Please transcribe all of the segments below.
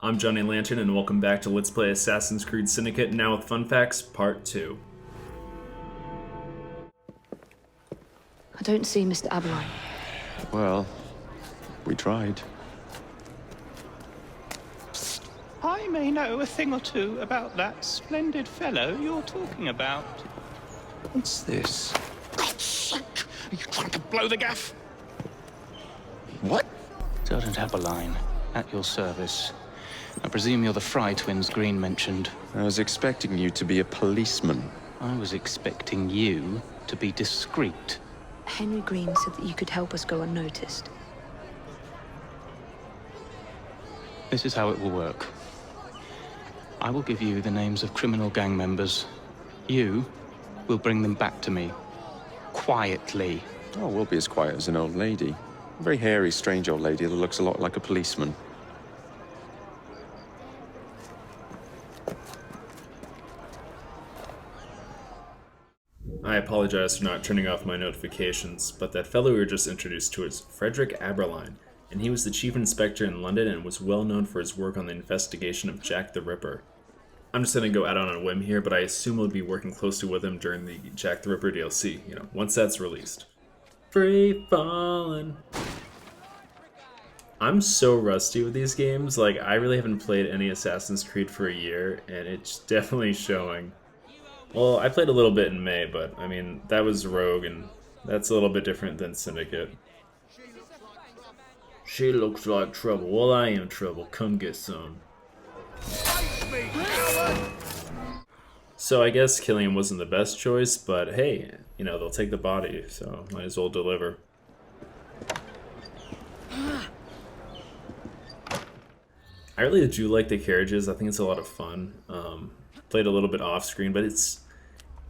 I'm Johnny Lantern, and welcome back to Let's Play Assassin's Creed Syndicate, now with Fun Facts Part 2. I don't see Mr. Aberline. Well, we tried. I may know a thing or two about that splendid fellow you're talking about. What's this? God's sake! Are you trying to blow the gaff? What? Sergeant Aberline, at your service. I presume you're the Frye twins Green mentioned. I was expecting you to be a policeman. I was expecting you to be discreet. Henry Green said that you could help us go unnoticed. This is how it will work. I will give you the names of criminal gang members. You will bring them back to me. Quietly. Oh, we'll be as quiet as an old lady. A very hairy, strange old lady that looks a lot like a policeman. I apologize for not turning off my notifications, but that fellow we were just introduced to is Frederick Aberline, and he was the chief inspector in London and was well known for his work on the investigation of Jack the Ripper. I'm just gonna go out on a whim here, but I assume we'll be working closely with him during the Jack the Ripper DLC, once that's released. Free falling. I'm so rusty with these games, like I really haven't played any Assassin's Creed for a year, and it's definitely showing. Well, I played a little bit in May, but I mean, that was Rogue, and that's a little bit different than Syndicate. She looks like trouble. Well, I am trouble. Come get some. So I guess killing him wasn't the best choice, but hey, they'll take the body, so might as well deliver. I really do like the carriages. I think it's a lot of fun. Played a little bit off screen, but it's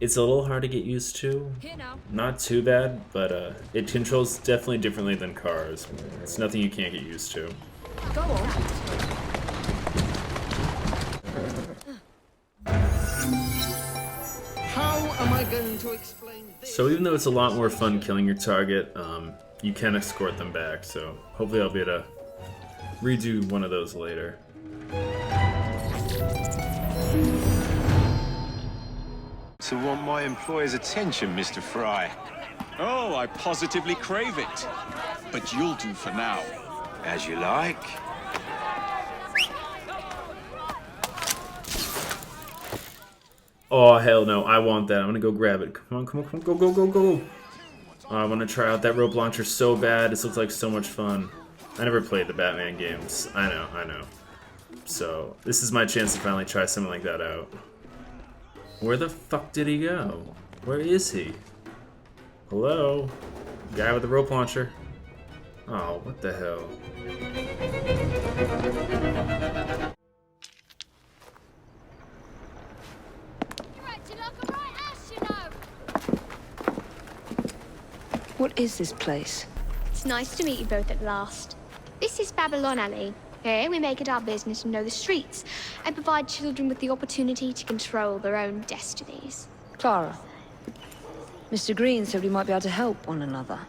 a little hard to get used to. Not too bad, but it controls definitely differently than cars. It's nothing you can't get used to. Go on. How am I going to explain this? So even though it's a lot more fun killing your target, you can escort them back. So hopefully I'll be able to redo one of those later. To want my employer's attention, Mr. Frye. Oh, I positively crave it. But you'll do for now. As you like. Oh, hell no, I want that. I'm gonna go grab it. Come on, come on, come on, go, go, go, go. Oh, I want to try out that rope launcher so bad. This looks like so much fun. I never played the Batman games. I know. So, this is my chance to finally try something like that out. Where the fuck did he go? Where is he? Hello? Guy with the rope launcher. Oh, what the hell? What is this place? It's nice to meet you both at last. This is Babylon Alley. Here we make it our business to know the streets and provide children with the opportunity to control their own destinies. Clara. Mr. Green said we might be able to help one another.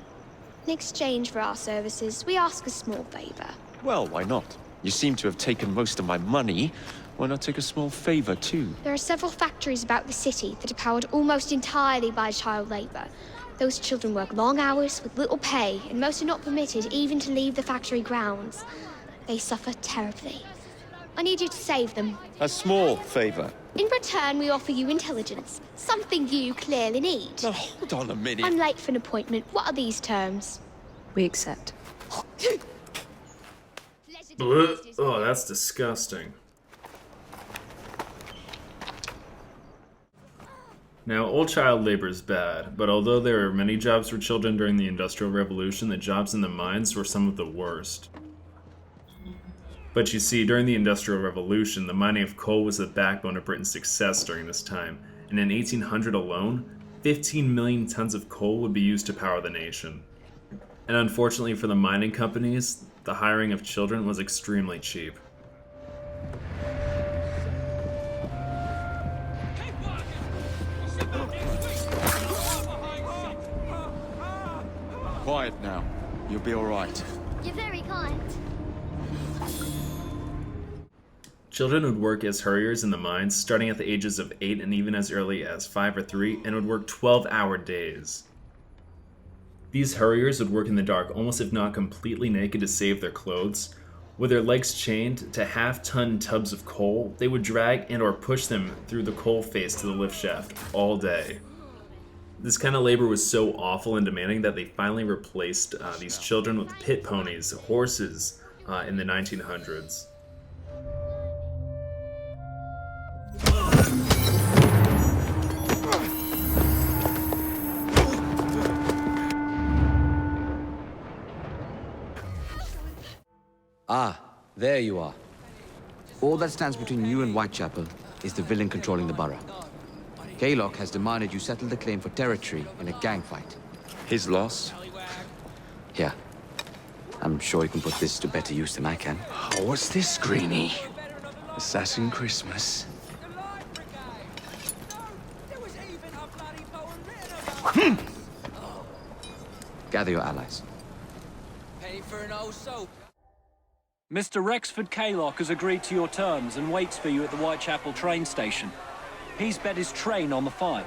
In exchange for our services, we ask a small favor. Well, why not? You seem to have taken most of my money. Why not take a small favor, too? There are several factories about the city that are powered almost entirely by child labor. Those children work long hours with little pay, and most are not permitted even to leave the factory grounds. They suffer terribly. I need you to save them. A small favor. In return, we offer you intelligence, something you clearly need. Now, hold on a minute. I'm late for an appointment. What are these terms? We accept. Oh, that's disgusting. Now, old child labor is bad, but although there were many jobs for children during the Industrial Revolution, the jobs in the mines were some of the worst. But you see, during the Industrial Revolution, the mining of coal was the backbone of Britain's success during this time, and in 1800 alone, 15 million tons of coal would be used to power the nation. And unfortunately for the mining companies, the hiring of children was extremely cheap. Quiet now. You'll be all right. You're very kind. Children would work as hurriers in the mines, starting at the ages of 8 and even as early as 5 or 3, and would work 12-hour days. These hurriers would work in the dark, almost if not completely naked to save their clothes. With their legs chained to half-ton tubs of coal, they would drag and or push them through the coal face to the lift shaft all day. This kind of labor was so awful and demanding that they finally replaced these children with pit ponies, horses, in the 1900s. Ah, there you are. All that stands between you and Whitechapel is the villain controlling the borough. Kaylock has demanded you settle the claim for territory in a gang fight. His loss? Yeah. I'm sure he can put this to better use than I can. Oh, what's this, Greenie? Assassin Christmas. Gather your allies. Mr. Rexford Kaylock has agreed to your terms and waits for you at the Whitechapel train station. He's bet his train on the fight.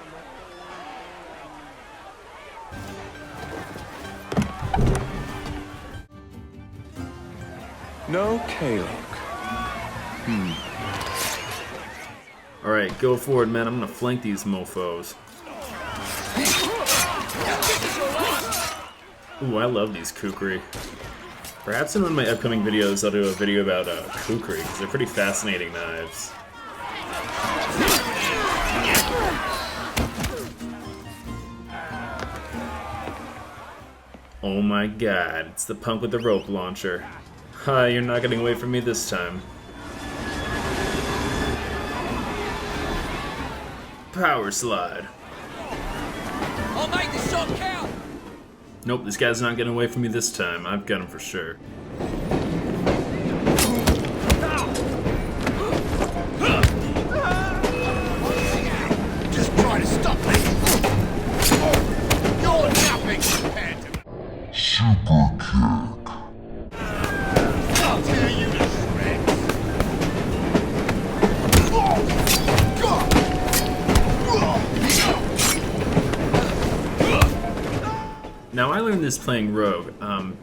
No Kaylock. Alright, go forward, man. I'm gonna flank these mofos. Ooh, I love these kukri. Perhaps in one of my upcoming videos I'll do a video about kukri, because they're pretty fascinating knives. Oh my god, it's the punk with the rope launcher. Ha, you're not getting away from me this time. Power slide. I'll make the shot count! Nope, this guy's not getting away from me this time. I've got him for sure. Just try to stop me! You're nothing compared to me! Super kick. I'll tear you to shreds! Now, I learned this playing Rogue.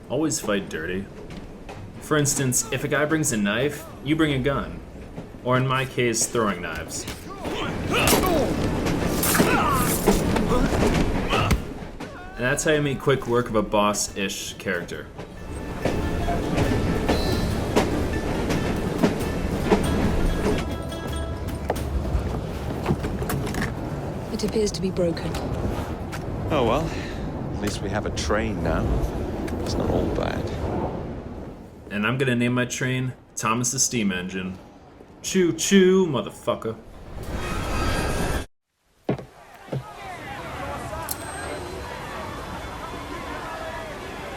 Always fight dirty. For instance, if a guy brings a knife, you bring a gun. Or in my case, throwing knives. And that's how you make quick work of a boss-ish character. It appears to be broken. Oh well, at least we have a train now. It's not all bad. And I'm gonna name my train Thomas the Steam Engine. Choo choo, motherfucker.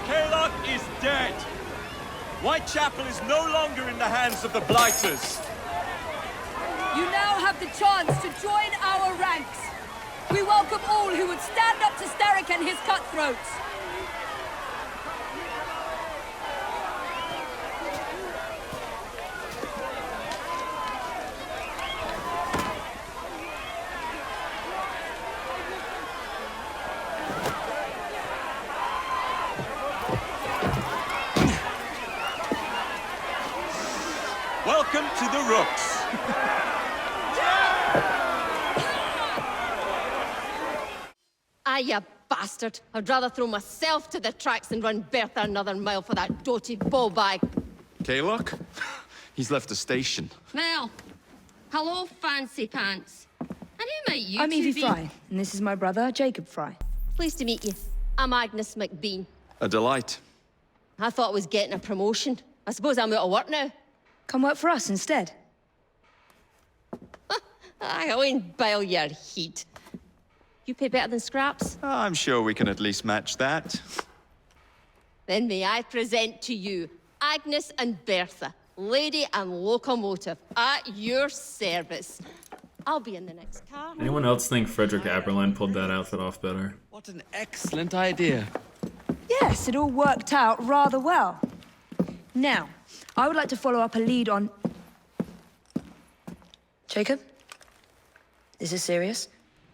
Kaylock is dead. Whitechapel is no longer in the hands of the Blighters. You now have the chance to join our ranks. We welcome all who would stand up to Starrick and his cutthroats. Welcome to the Rooks. Ah, you bastard. I'd rather throw myself to the tracks than run Bertha another mile for that doty ball-bag. Kaylock? He's left the station. Well, hello, fancy pants. And who might you I'm two Evie be? Frye, and this is my brother, Jacob Frye. Pleased to meet you. I'm Agnes McBean. A delight. I thought I was getting a promotion. I suppose I'm out of work now. Come work for us instead. I won't bile your heat. You pay better than scraps? I'm sure we can at least match that. Then may I present to you Agnes and Bertha, lady and locomotive, at your service. I'll be in the next car. Anyone else think Frederick Aberline pulled that outfit off better? What an excellent idea. Yes, it all worked out rather well. Now, I would like to follow up a lead on... Jacob? Is this serious?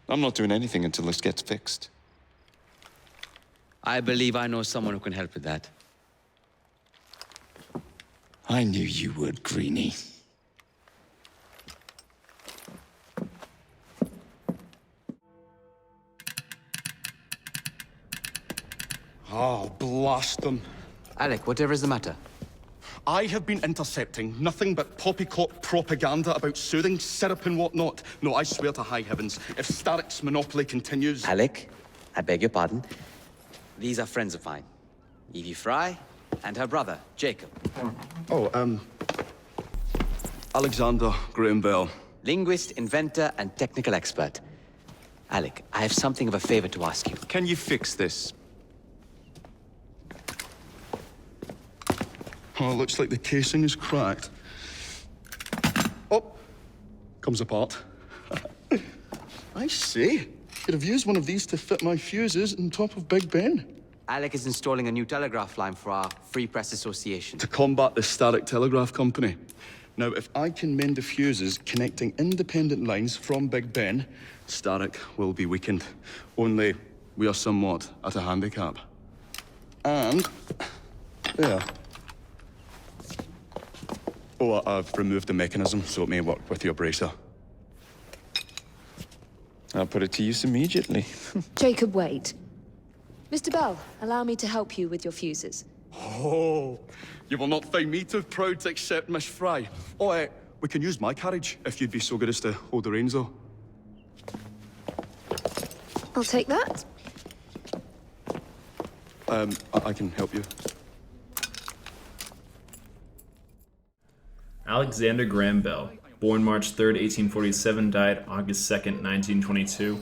I'm not doing anything until this gets fixed. I believe I know someone who can help with that. I knew you would, Greenie. Oh, blast them. Alec, whatever is the matter? I have been intercepting nothing but poppycock propaganda about soothing syrup and whatnot. No, I swear to high heavens, if Starrick's monopoly continues... Alec, I beg your pardon. These are friends of mine. Evie Frye and her brother, Jacob. Oh, Alexander Graham Bell. Linguist, inventor, and technical expert. Alec, I have something of a favor to ask you. Can you fix this? Oh, it looks like the casing is cracked. Oh, comes apart. I see. Could have used one of these to fit my fuses on top of Big Ben. Alec is installing a new telegraph line for our Free Press Association. To combat the Starrick Telegraph Company. Now, if I can mend the fuses connecting independent lines from Big Ben, Starrick will be weakened. Only we are somewhat at a handicap. And... there. Oh, I've removed the mechanism so it may work with your bracer. I'll put it to use immediately. Jacob, wait. Mr. Bell, allow me to help you with your fuses. Oh, you will not find me too proud to accept Miss Fry. Oh, we can use my carriage if you'd be so good as to hold the reins, though. I'll take that. I can help you. Alexander Graham Bell, born March 3, 1847, died August 2, 1922.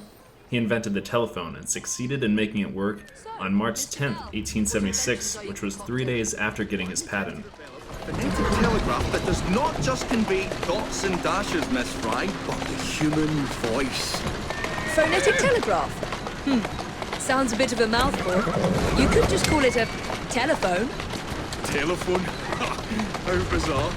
He invented the telephone and succeeded in making it work on March 10, 1876, which was 3 days after getting his patent. Phonetic telegraph that does not just convey dots and dashes, Miss Fry, but the human voice. Phonetic telegraph? Sounds a bit of a mouthful. You could just call it a telephone. Telephone? How bizarre.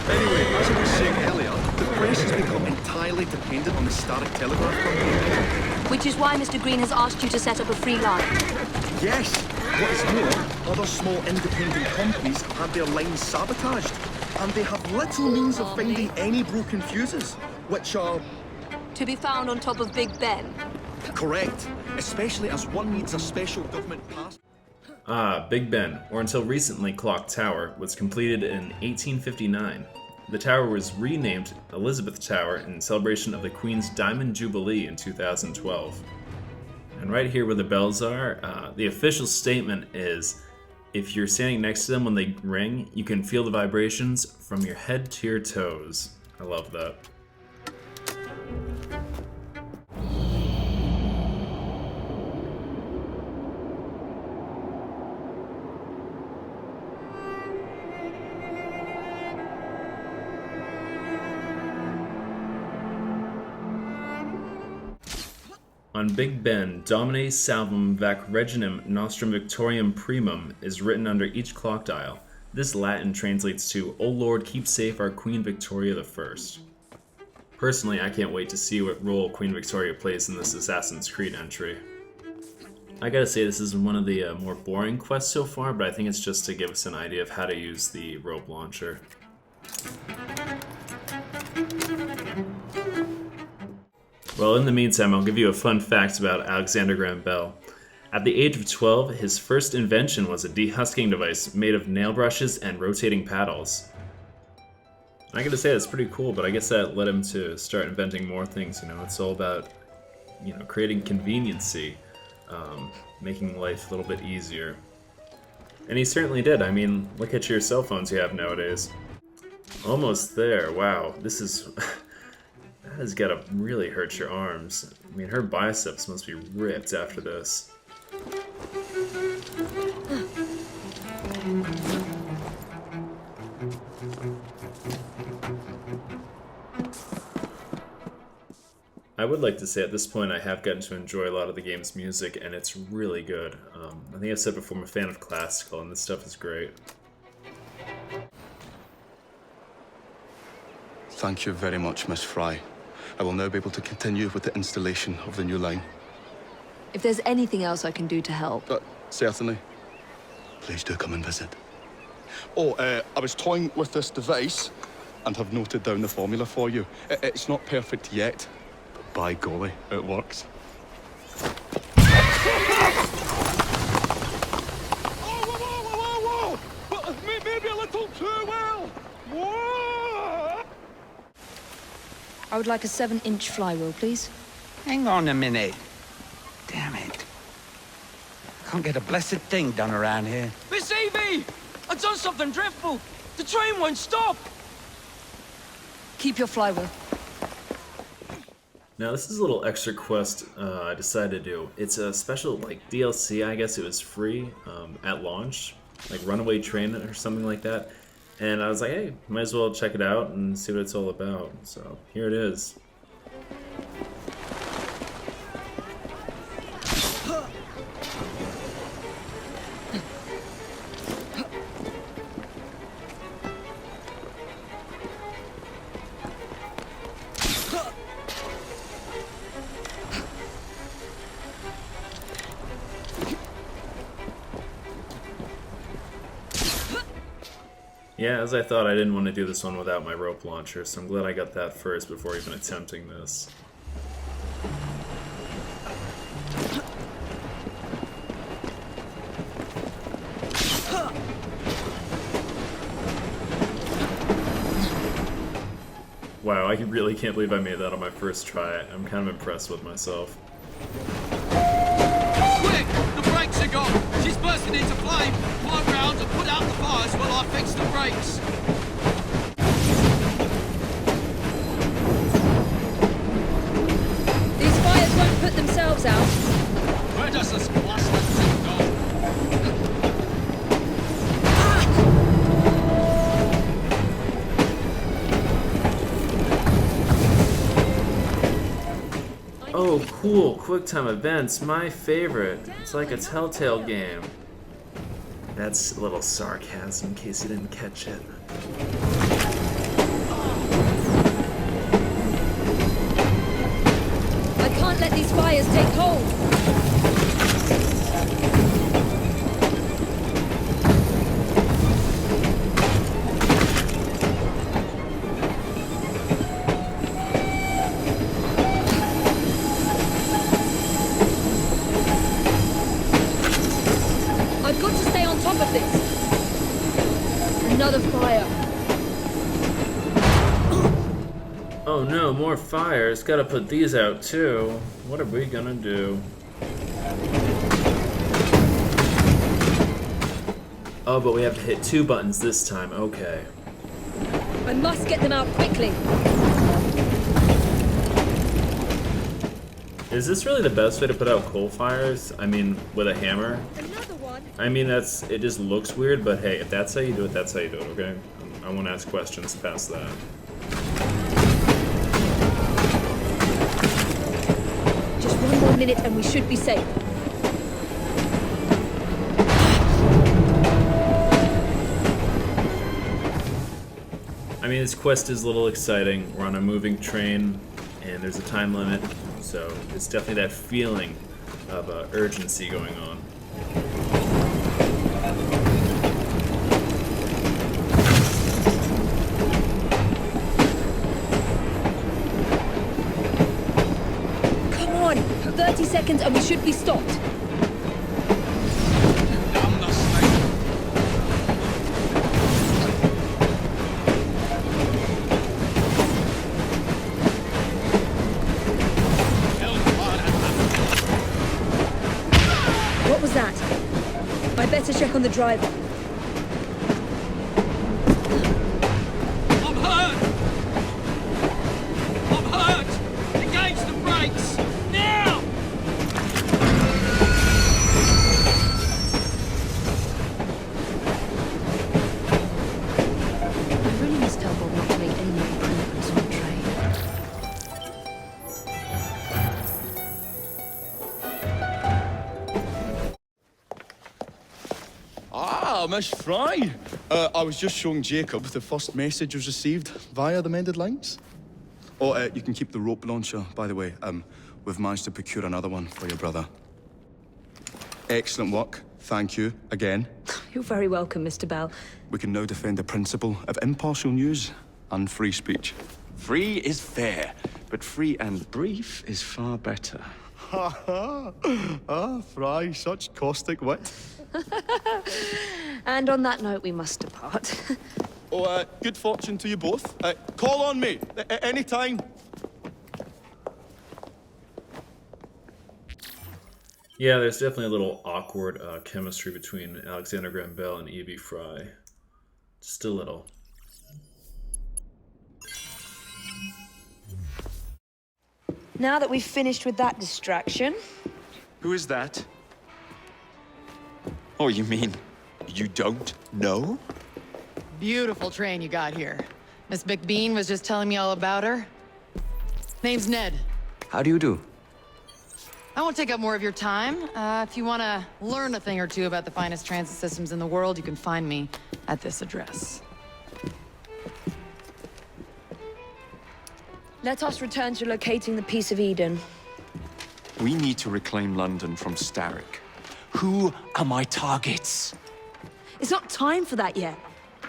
Anyway, as I was saying earlier, the press has become entirely dependent on the Starrick Telegraph Company. Which is why Mr. Green has asked you to set up a free line. Yes. What is more, other small independent companies have had their lines sabotaged, and they have little means of finding any broken fuses, which are... To be found on top of Big Ben. Correct, especially as one needs a special government pass. Big Ben, or until recently Clock Tower, was completed in 1859. The tower was renamed Elizabeth Tower in celebration of the Queen's Diamond Jubilee in 2012. And right here where the bells are, the official statement is, if you're standing next to them when they ring, you can feel the vibrations from your head to your toes. I love that. On Big Ben, Domine Salvum Vac Reginem Nostrum Victoriam Primum is written under each clock dial. This Latin translates to, O Lord, keep safe our Queen Victoria I. Personally, I can't wait to see what role Queen Victoria plays in this Assassin's Creed entry. I gotta say, this is one of the more boring quests so far, but I think it's just to give us an idea of how to use the rope launcher. Well, in the meantime, I'll give you a fun fact about Alexander Graham Bell. At the age of 12, his first invention was a dehusking device made of nail brushes and rotating paddles. I gotta say, that's pretty cool, but I guess that led him to start inventing more things, you know? It's all about, you know, creating conveniency, making life a little bit easier. And he certainly did. I mean, look at your cell phones you have nowadays. Almost there. Wow, this is... that has gotta really hurt your arms. I mean, her biceps must be ripped after this. I would like to say at this point I have gotten to enjoy a lot of the game's music, and it's really good. I think I've said before I'm a fan of classical, and this stuff is great. Thank you very much, Miss Frye. I will now be able to continue with the installation of the new line. If there's anything else I can do to help... Certainly. Please do come and visit. Oh, I was toying with this device and have noted down the formula for you. It's not perfect yet, but by golly, it works. Maybe a little too well. Whoa! I would like a 7-inch flywheel, please. Hang on a minute. Damn it. Can't get a blessed thing done around here. Miss Evie! I've done something dreadful! The train won't stop! Keep your flywheel. Now this is a little extra quest I decided to do. It's a special like DLC, I guess it was free at launch, like Runaway Train or something like that. And I was like, hey, might as well check it out and see what it's all about. So here it is. Yeah, as I thought, I didn't want to do this one without my rope launcher, so I'm glad I got that first before even attempting this. Wow, I really can't believe I made that on my first try. I'm kind of impressed with myself. Quick! The brakes are gone! She's bursting into flame! Climb round and put out the fires while I fix the brakes! These fires won't put themselves out. Where does this blasted thing go? Oh, cool. QuickTime events, my favorite. It's like a Telltale game. That's a little sarcasm in case you didn't catch it. I can't let these fires take hold. I've got to stay on top of this. Another fire. Oh no, more fires. Gotta put these out too. What are we gonna do? Oh, but we have to hit 2 buttons this time. Okay. I must get them out quickly. Is this really the best way to put out coal fires? I mean, with a hammer? Another one. I mean, it just looks weird, but hey, if that's how you do it, that's how you do it, okay? I won't ask questions past that. Just 1 more minute and we should be safe. I mean, this quest is a little exciting. We're on a moving train, and there's a time limit, so it's definitely that feeling of urgency going on. Come on, 30 seconds and we should be stopped. What was that? I better check on the driver. I'm hurt! I'm hurt! Engage the brakes! Now! I really must tell Bob not to make any more improvements on the train. Ah, Miss Frye. I was just showing Jacob the first message was received via the mended lines. Oh, you can keep the rope launcher, by the way. We've managed to procure another one for your brother. Excellent work. Thank you again. You're very welcome, Mr. Bell. We can now defend the principle of impartial news and free speech. Free is fair, but free and brief is far better. Ha ha! Ah, Frye, such caustic wit. And on that note, we must depart. Oh, good fortune to you both. Call on me, anytime. Yeah, there's definitely a little awkward chemistry between Alexander Graham Bell and Evie Frye. Just a little. Now that we've finished with that distraction... Who is that? Oh, you mean you don't know? Beautiful train you got here. Miss McBean was just telling me all about her. Name's Ned. How do you do? I won't take up more of your time. If you want to learn a thing or two about the finest transit systems in the world, you can find me at this address. Let us return to locating the Piece of Eden. We need to reclaim London from Starrick. Who are my targets? It's not time for that yet.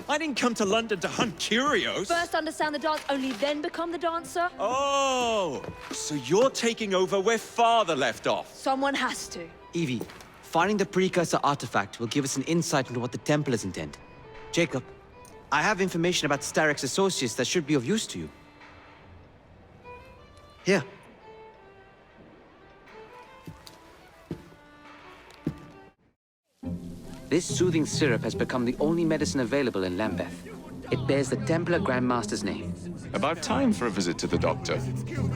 I didn't come to London to hunt curios. First understand the dance, only then become the dancer. Oh, so you're taking over where Father left off. Someone has to. Evie, finding the precursor artifact will give us an insight into what the Templars intend. Jacob, I have information about Starrick's associates that should be of use to you. Here. This soothing syrup has become the only medicine available in Lambeth. It bears the Templar Grand Master's name. About time for a visit to the doctor.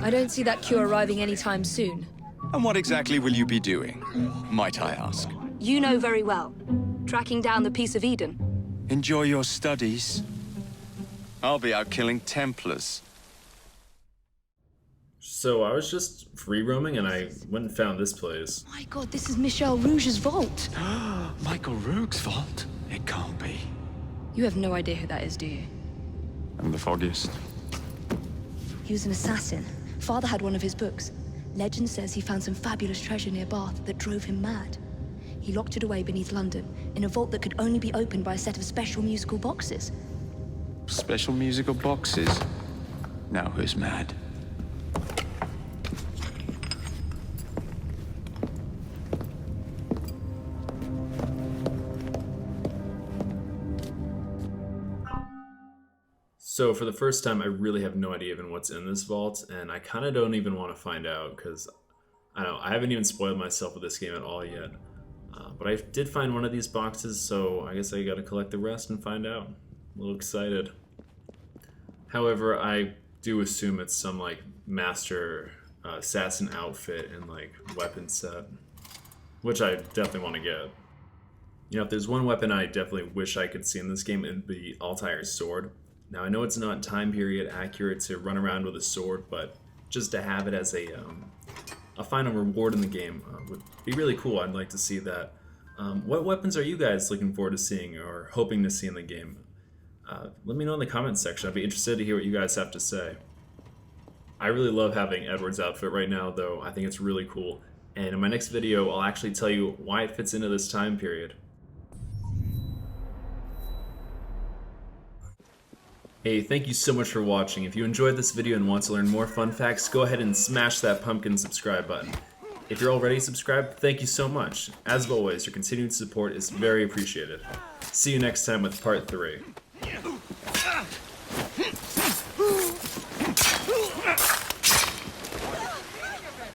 I don't see that cure arriving anytime soon. And what exactly will you be doing, might I ask? You know very well. Tracking down the Piece of Eden. Enjoy your studies. I'll be out killing Templars. So I was just free roaming and I went and found this place. My God, this is Michel Rouge's vault. Michael Rourke's vault? It can't be. You have no idea who that is, do you? I'm the foggiest. He was an assassin. Father had one of his books. Legend says he found some fabulous treasure near Bath that drove him mad. He locked it away beneath London, in a vault that could only be opened by a set of special musical boxes. Special musical boxes? Now who's mad? So for the first time, I really have no idea even what's in this vault, and I kind of don't even want to find out, because, I don't know, I haven't even spoiled myself with this game at all yet. But I did find one of these boxes, so I guess I gotta collect the rest and find out. I'm a little excited. However, I do assume it's some, like, master assassin outfit and, like, weapon set, which I definitely want to get. You know, if there's one weapon I definitely wish I could see in this game, it'd be Altair's sword. Now, I know it's not time period accurate to run around with a sword, but just to have it as a final reward in the game would be really cool. I'd like to see that. What weapons are you guys looking forward to seeing or hoping to see in the game? Let me know in the comments section. I'd be interested to hear what you guys have to say. I really love having Edward's outfit right now, though. I think it's really cool. And in my next video, I'll actually tell you why it fits into this time period. Hey, thank you so much for watching. If you enjoyed this video and want to learn more fun facts, go ahead and smash that pumpkin subscribe button. If you're already subscribed, thank you so much. As always, your continued support is very appreciated. See you next time with part 3.